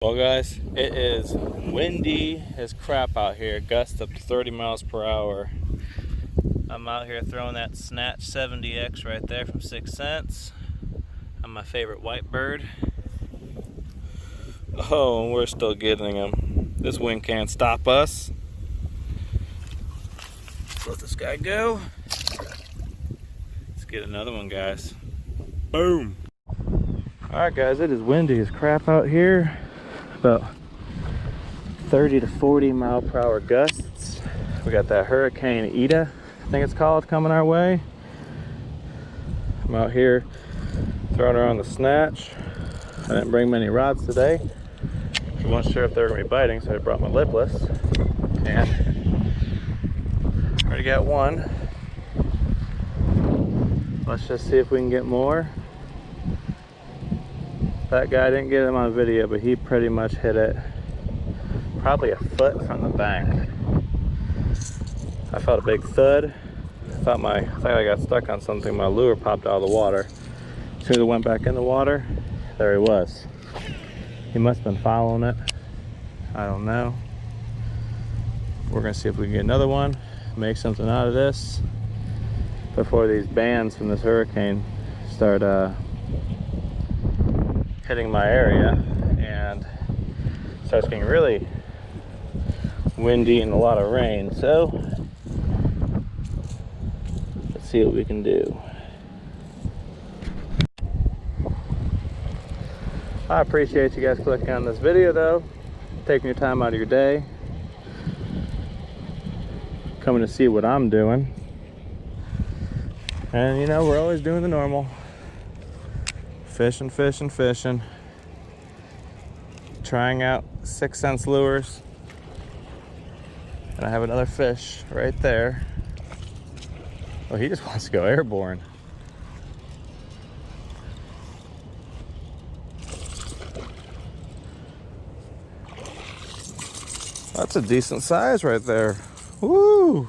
Well guys, it is windy as crap out here, gusts up to 30 miles per hour. I'm out here throwing that Snatch 70X right there from 6 cents. I'm my favorite white bird. Oh, and we're still getting them. This wind can't stop us. Let's let this guy go. Let's get another one, guys. Boom. Alright guys, it is windy as crap out here. About 30 to 40 mile per hour gusts. We got that Hurricane Ida, I think it's called, coming our way. I'm out here throwing around the Snatch. I didn't bring many rods today. I wasn't sure if they were going to be biting, so I brought my lipless. And already got one. Let's just see if we can get more. That guy, didn't get him on video, but he pretty much hit it probably a foot from the bank. I felt a big thud. I thought I got stuck on something. My lure popped out of the water. As soon as it went back in the water, there he was. He must have been following it. I don't know. We're gonna see if we can get another one, make something out of this before these bands from this hurricane start hitting my area and starts getting really windy and a lot of rain. So let's see what we can do. I appreciate you guys clicking on this video though, taking your time out of your day, coming to see what I'm doing. And you know, we're always doing the normal. Fishing, fishing, fishing. Trying out 6 cents lures. And I have another fish right there. Oh, he just wants to go airborne. That's a decent size right there. Woo!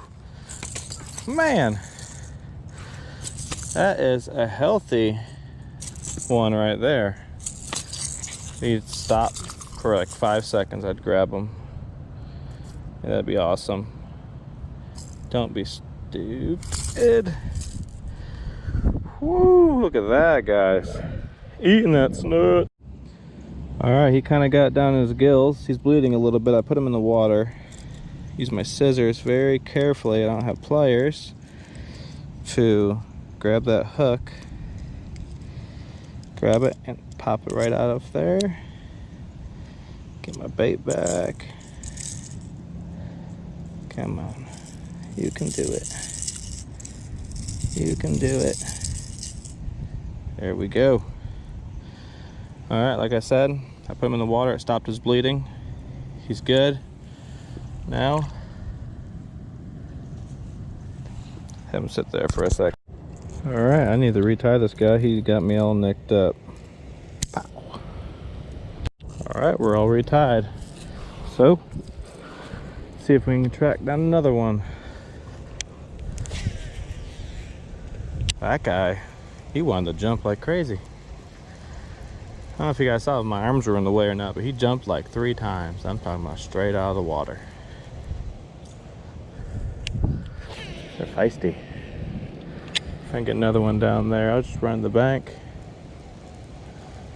Man. That is a healthy one right there. He'd stop for like 5 seconds, I'd grab him. Yeah, that'd be awesome. Don't be stupid. Woo, look at that, guys. Eating that snoot. Alright, he kind of got down in his gills. He's bleeding a little bit. I put him in the water. Use my scissors very carefully. I don't have pliers to grab that hook. Grab it and pop it right out of there. Get my bait back. Come on. You can do it. You can do it. There we go. Alright, like I said, I put him in the water. It stopped his bleeding. He's good. Now, have him sit there for a sec. Alright, I need to retie this guy. He got me all nicked up. Alright, we're all retied. So, see if we can track down another one. That guy, he wanted to jump like crazy. I don't know if you guys saw if my arms were in the way or not, but he jumped like 3 times. I'm talking about straight out of the water. They're feisty. If I can get another one down there, I'll just run the bank.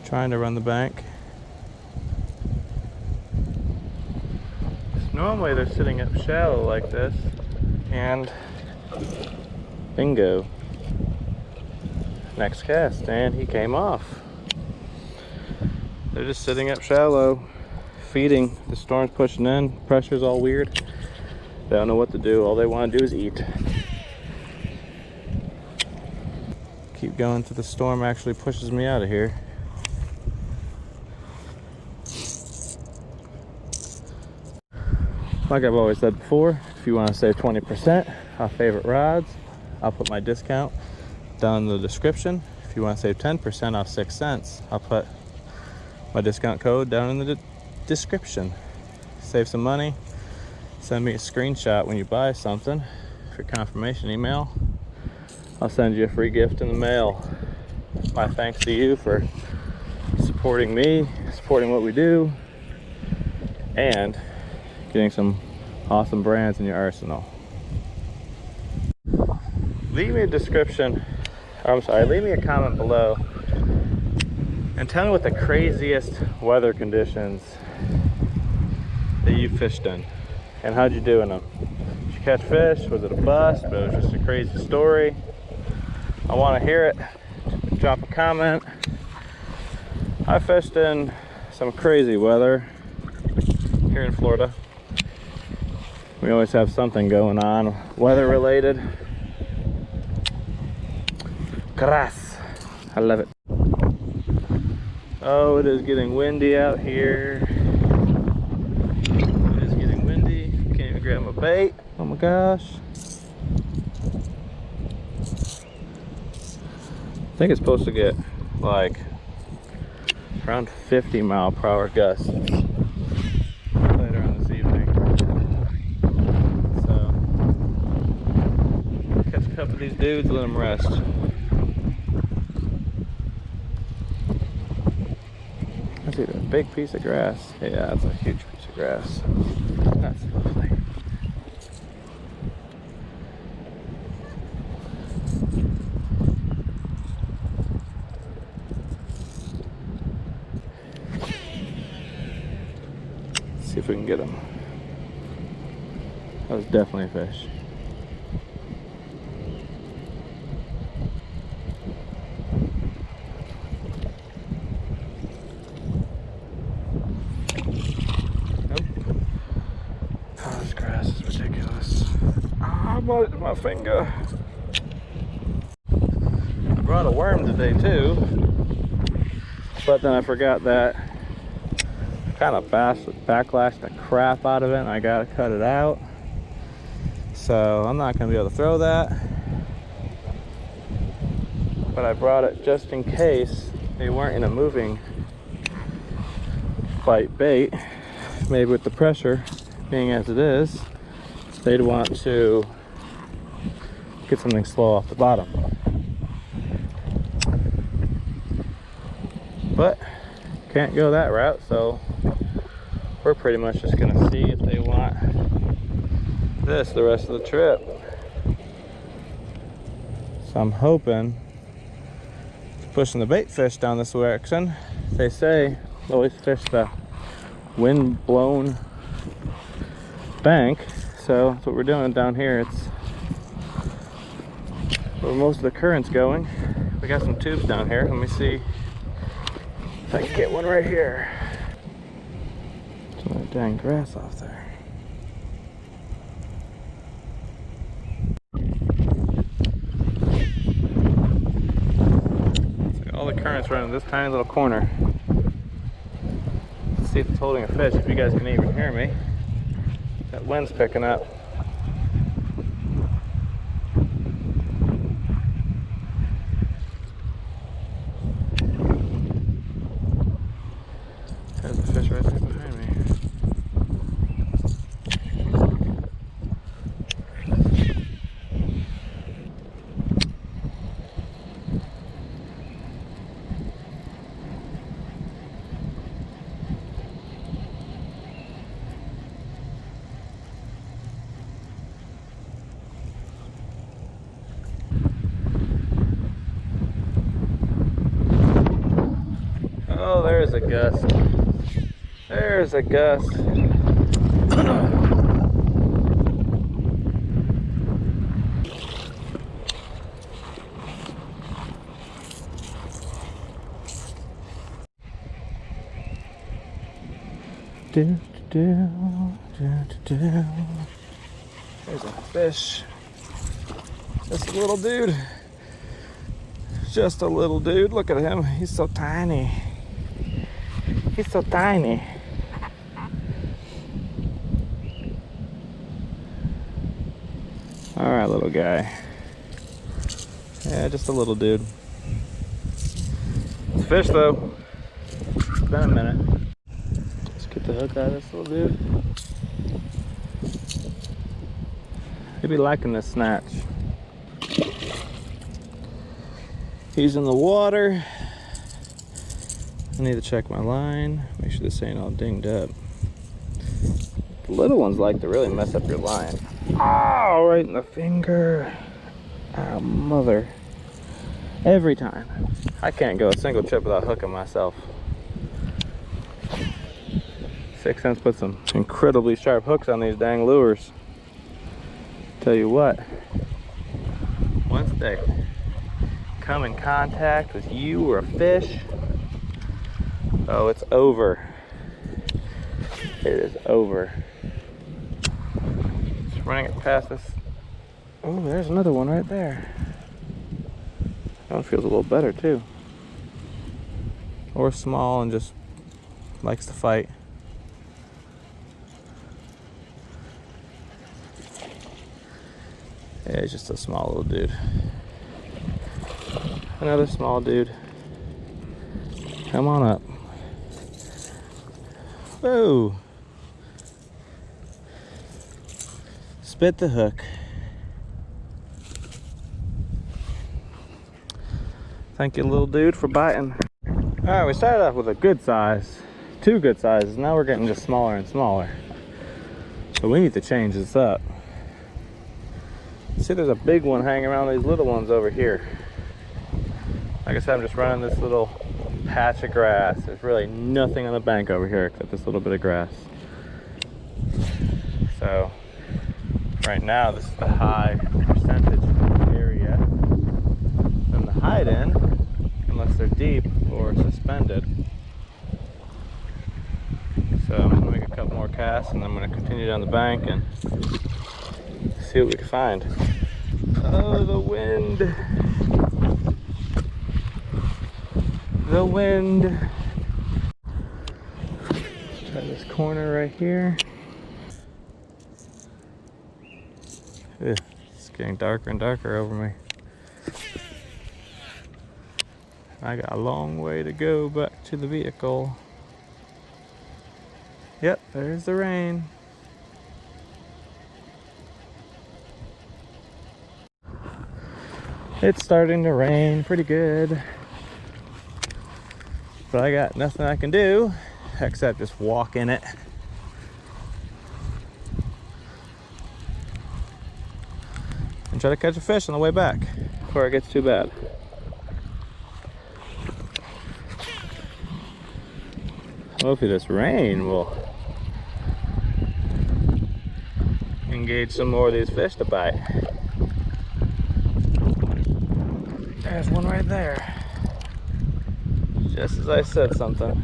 Trying to run the bank. Normally they're sitting up shallow like this, and bingo. Next cast, and he came off. They're just sitting up shallow, feeding. The storm's pushing in, pressure's all weird. They don't know what to do. All they want to do is eat. Keep going till the storm actually pushes me out of here. Like I've always said before, if you want to save 20% off favorite rods, I'll put my discount down in the description. If you want to save 10% off 6 cents, I'll put my discount code down in the description. Save some money. Send me a screenshot when you buy something for confirmation email. I'll send you a free gift in the mail. My thanks to you for supporting me, supporting what we do, and getting some awesome brands in your arsenal. Leave me a description, leave me a comment below and tell me what the craziest weather conditions that you fished in and how'd you do in them. Did you catch fish? Was it a bust? But it was just a crazy story. I want to hear it. Drop a comment. I fished in some crazy weather here in Florida. We always have something going on weather related. Grass. I love it. Oh, it is getting windy out here. It is getting windy. Can't even grab my bait. Oh my gosh. I think it's supposed to get like around 50-mile-per-hour gusts later on this evening. So, catch a couple of these dudes, let them rest. That's either a big piece of grass. Yeah, that's a huge piece of grass. That's lovely. See if we can get him. That was definitely a fish. Nope. Oh, this grass is ridiculous. Oh, my finger. I brought a worm today too, but then I forgot that kind of backlashed the crap out of it and I gotta cut it out, so I'm not gonna be able to throw that, but I brought it just in case they weren't in a moving bait. Maybe with the pressure being as it is, they'd want to get something slow off the bottom, but can't go that route, so we're pretty much just gonna see if they want this the rest of the trip. So I'm hoping pushing the bait fish down this direction. They say always fish the wind blown bank, so that's what we're doing down here. It's where most of the current's going. We got some tubes down here. Let me see if I can get one right here. Some of that dang grass off there. It's like all the current's running this tiny little corner. Let's see if it's holding a fish, if you guys can even hear me. That wind's picking up. There's a fish right there behind me. Oh, there's a gust. There's a gust. There's a fish. Just a little dude. Just a little dude. Look at him. He's so tiny. He's so tiny. All right, little guy. Yeah, just a little dude. It's a fish though. It's been a minute. Let's get the hook out of this little dude. He'd be liking this snatch. He's in the water. I need to check my line, make sure this ain't all dinged up. The little ones like to really mess up your line. Oh, right in the finger. Oh, mother. Every time. I can't go a single trip without hooking myself. 6 Cents put some incredibly sharp hooks on these dang lures. Tell you what, once they come in contact with you or a fish, oh, it's over. It is over. Just running it past this. Oh, there's another one right there. That one feels a little better too. Or small and just likes to fight. Yeah, he's just a small little dude. Another small dude. Come on up. Whoa. Spit the hook. Thank you, little dude, for biting. All right, we started off with a good size, 2 good sizes. Now we're getting just smaller and smaller. So we need to change this up. See, there's a big one hanging around these little ones over here. Like I said, I'm just running this little patch of grass. There's really nothing on the bank over here except this little bit of grass. So right now, this is the high percentage area. Then the hide in, unless they're deep or suspended. So I'm gonna make a couple more casts and then I'm gonna continue down the bank and see what we can find. Oh, the wind. The wind. Try this corner right here. Ugh, it's getting darker and darker over me. I got a long way to go back to the vehicle. Yep, there's the rain. It's starting to rain pretty good. But I got nothing I can do except just walk in it. And try to catch a fish on the way back before it gets too bad. Hopefully this rain will engage some more of these fish to bite. There's one right there. Just as I said something.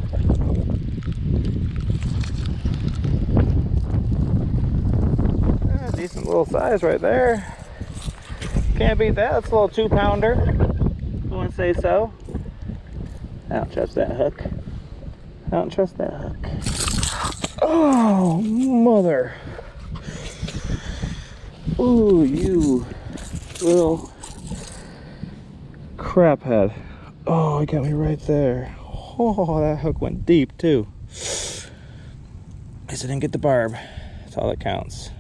Decent little size right there. Can't beat that. That's a little 2-pounder. I wouldn't say so. I don't trust that hook. I don't trust that hook. Oh, mother. Ooh, you little crap head. Oh, it got me right there. Oh, that hook went deep too. At least I didn't get the barb. That's all that counts.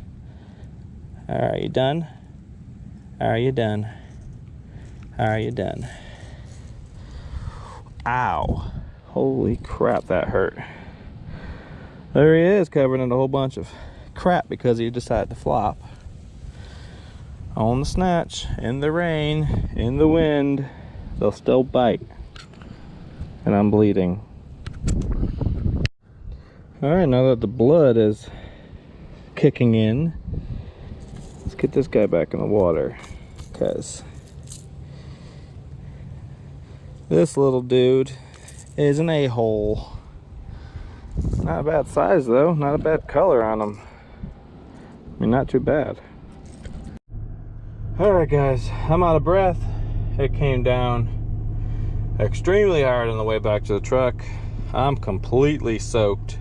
Are you done? Are you done? Are you done? Ow. Holy crap, that hurt. There he is, covered in a whole bunch of crap because he decided to flop. On the snatch, in the rain, in the wind, they'll still bite. And I'm bleeding. Alright, now that the blood is kicking in, let's get this guy back in the water. Because this little dude is an a-hole. Not a bad size though, not a bad color on him. I mean, not too bad. Alright guys, I'm out of breath. It came down extremely hard on the way back to the truck. I'm completely soaked.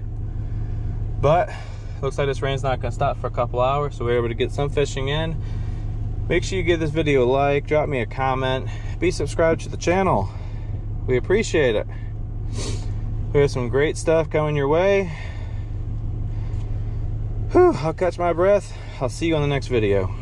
But looks like this rain's not gonna stop for a couple hours, so we're able to get some fishing in. Make sure you give this video a like, drop me a comment, be subscribed to the channel. We appreciate it. We have some great stuff coming your way. Whew, I'll catch my breath. I'll see you on the next video.